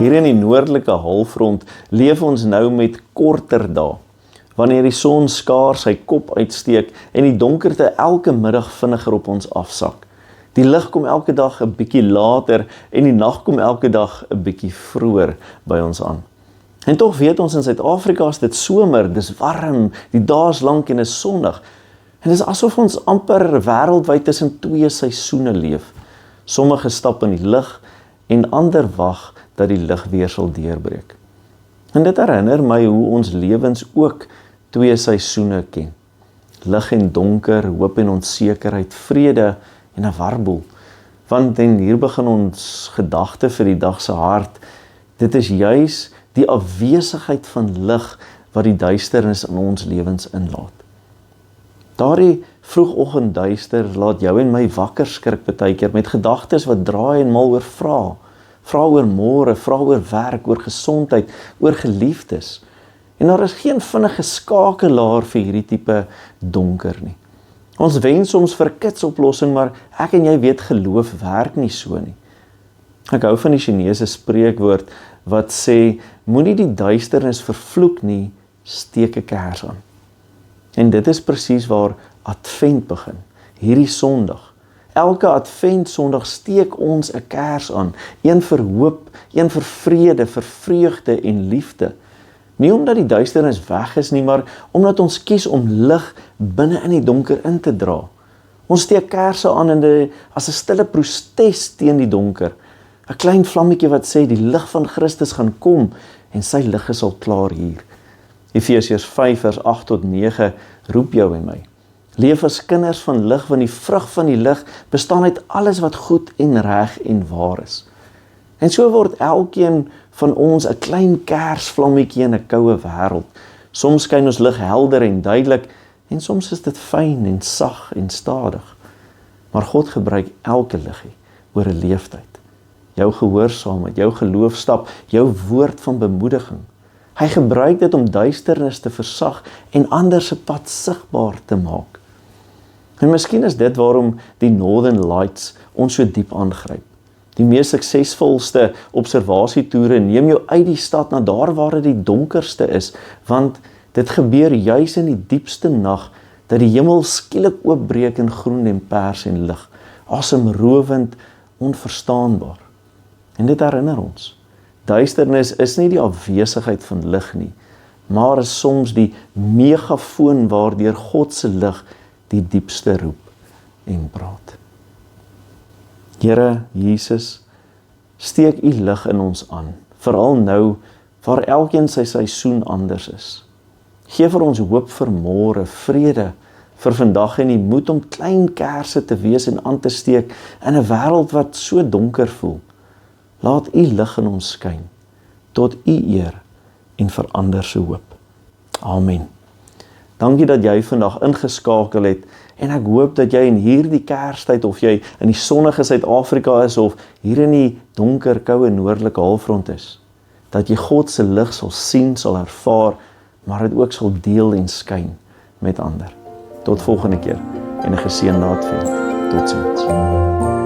Hier in die noordelike halfrond leef ons nou met korter dae, wanneer die son skaars sy kop uitsteek en die donkerte elke middag vinniger op ons afsak. Die lig kom elke dag 'n bietjie later en die nag kom elke dag 'n bietjie vroeër by ons aan. En tog weet ons in Suid-Afrika is dit somer, dis warm, die dae is lank en is sonnig. En dit is asof ons amper wêreldwyd tussen twee seisoene leef. Sommige stap in die lig en ander wag dat die lig weer sal deurbreek. En dit herinner my hoe ons lewens ook twee seisoene ken. Lig en donker, hoop en onsekerheid, vrede en 'n warboel. Want en hier begin ons gedagte vir die dag se hart. Dit is juis die afwesigheid van lig wat die duisternis in ons lewens inlaat. Daardie vroegoggendduister laat jou en my wakker skrik baie keer met gedagtes wat draai en mal oor vra. Vra oor môre, vra oor werk, oor gesondheid, oor geliefdes. En daar is geen vinnige skakelaar vir hierdie tipe donker nie. Ons wens soms vir 'n kitsoplossing, maar ek en jy weet geloof werk nie so nie. Ek hou van die Chinese spreekwoord wat sê, moenie die duisternis vervloek nie, steek 'n kers aan. En dit is presies waar Advent begin, hierdie Sondag. Elke Advent Sondag steek ons 'n kers aan, een vir hoop, een vir vrede, vir vreugde en liefde. Nie omdat die duisternis weg is nie, maar omdat ons kies om lig binne in die donker in te dra. Ons steek kersse aan as 'n stille protestes teen die donker. 'n Klein vlammetjie wat sê die lig van Christus gaan kom en sy lig is al klaar hier. Efesiërs 5 vers 8 tot 9 roep jou en my. Leef as kinders van lig, want die vrug van die lig bestaan uit alles wat goed en reg en waar is. En so word elkeen van ons 'n klein kersvlammetjie in 'n koue wêreld. Soms skyn ons lig helder en duidelik en soms is dit fyn en sag en stadig. Maar God gebruik elke liggie oor 'n leeftyd. Jou gehoorsaamheid, jou geloofstap, jou woord van bemoediging. Hy gebruik dit om duisternis te versag en ander se pad sigbaar te maak. En miskien is dit waarom die Northern Lights ons so diep aangryp. Die mees suksesvolste observasietoere neem jou uit die stad na daar waar dit die donkerste is, want dit gebeur juis in die diepste nag dat die hemel skielik oopbreek in groen en pers en lig, asemrowend, onverstaanbaar. En dit herinner ons, duisternis is nie die afwesigheid van lig nie, maar is soms die megafoon waardeur God se lig die diepste roep en praat. Here Jesus, steek u lig in ons aan, veral nou waar elkeen sy seisoen anders is. Geef vir ons hoop vir môre, vrede vir vandag en die moed om klein kersse te wees en aan te steek in 'n wêreld wat so donker voel. Laat u lig in ons skyn, tot u eer en vir ander se hoop. Amen. Dankie dat jy vandag ingeskakel het en ek hoop dat jy in hierdie Kerstyd of jy in die sonnige Suid-Afrika is of hier in die donker, koue noordelike halfrond is, dat jy God se lig sal sien, sal ervaar, maar dit ook sal deel en skyn met ander. Tot volgende keer en 'n geseënde Advent. Totsiens.